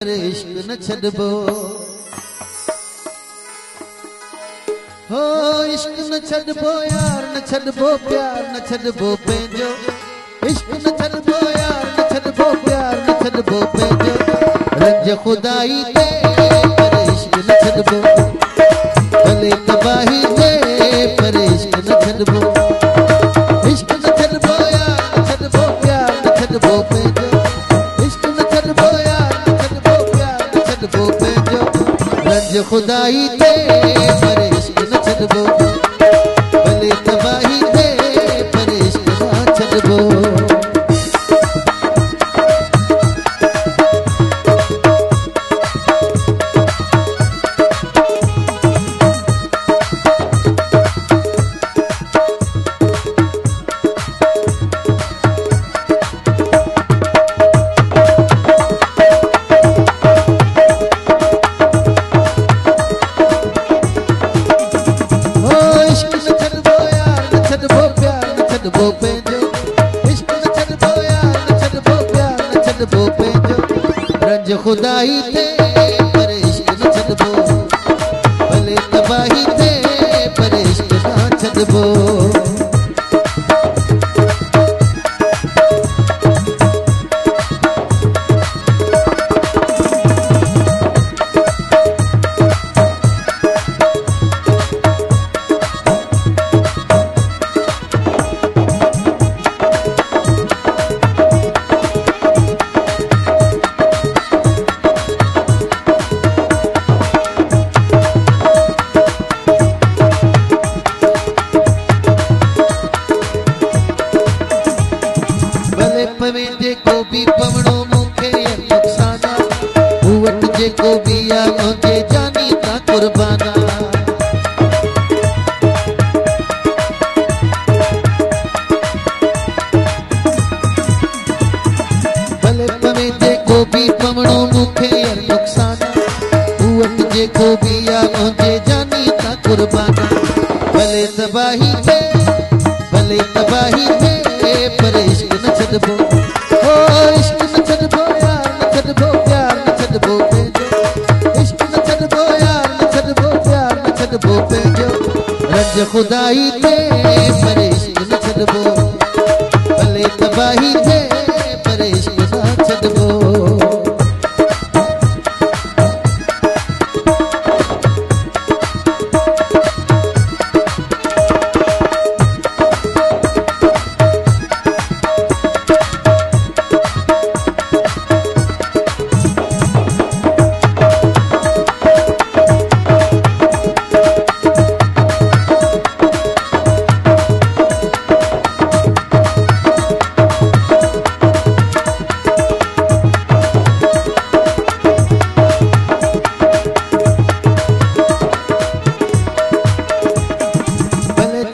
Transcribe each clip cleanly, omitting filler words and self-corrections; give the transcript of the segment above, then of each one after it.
इश्क न छड़बो हो इश्क न छड़बो यार न छड़बो प्यार न छड़बो पंहिंजो इश्क न छड़बो यार न छड़बो प्यार न छड़बो पंहिंजो रंज खुदाई ते पर इश्क न छड़बो भले तबाही ते पर इश्क न छड़बो इश्क न छड़बो यार न छड़बो प्यार न छड़बो पंहिंजो रंज खुदाई ते पर इश्क न छड़बो भले तबाही ते पर इश्क न छड़बो रंज खुदाई ते पर इश्क न छड़बो भले तबाही ते पर इश्क न छड़बो जेको भी पवणो मूंखे नुक़साना वट जेको भी आ मुंहिंजे जानी ता कुर्बाना भले पवे जेको भी पवणो मूंखे नुक़साना वट जेको भी आ मुंहिंजे जानी ता कुर्बाना भले तबाही ते पर इश्क न छड़बो इश्क न छड़बो यार न छड़बो प्यार न छड़बो पंहिंजो इश्क न छड़बो यार न छड़बो प्यार न छड़बो पंहिंजो रंज खुदाई ते पर इश्क न छड़बो भले तबाही ते पर इश्क न छड़बो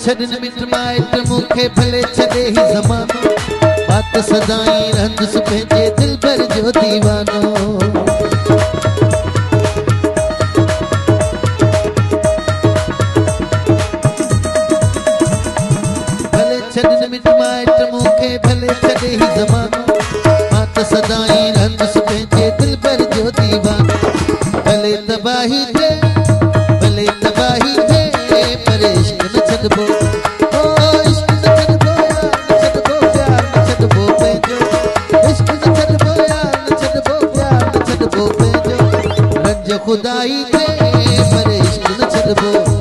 छड़न मिट माइट मूंखे भले छॾे ही ज़मानो बात सदाई रहंदुसि पंहिंजे दिल भर जो दीवानो भले छड़न मिट माइट मूंखे भले छॾे ही ज़मानो बात सदाई रहंदुसि पंहिंजे दिल भर जो दीवानो भले तबाही ते पर इश्क न छड़बो इश्क न छड़बो यार न छड़बो प्यार न छड़बो पंहिंजो इश्क न छड़बो यार न छड़बो प्यार न छड़बो पंहिंजो रंज खुदाई ते पर इश्क न छड़बो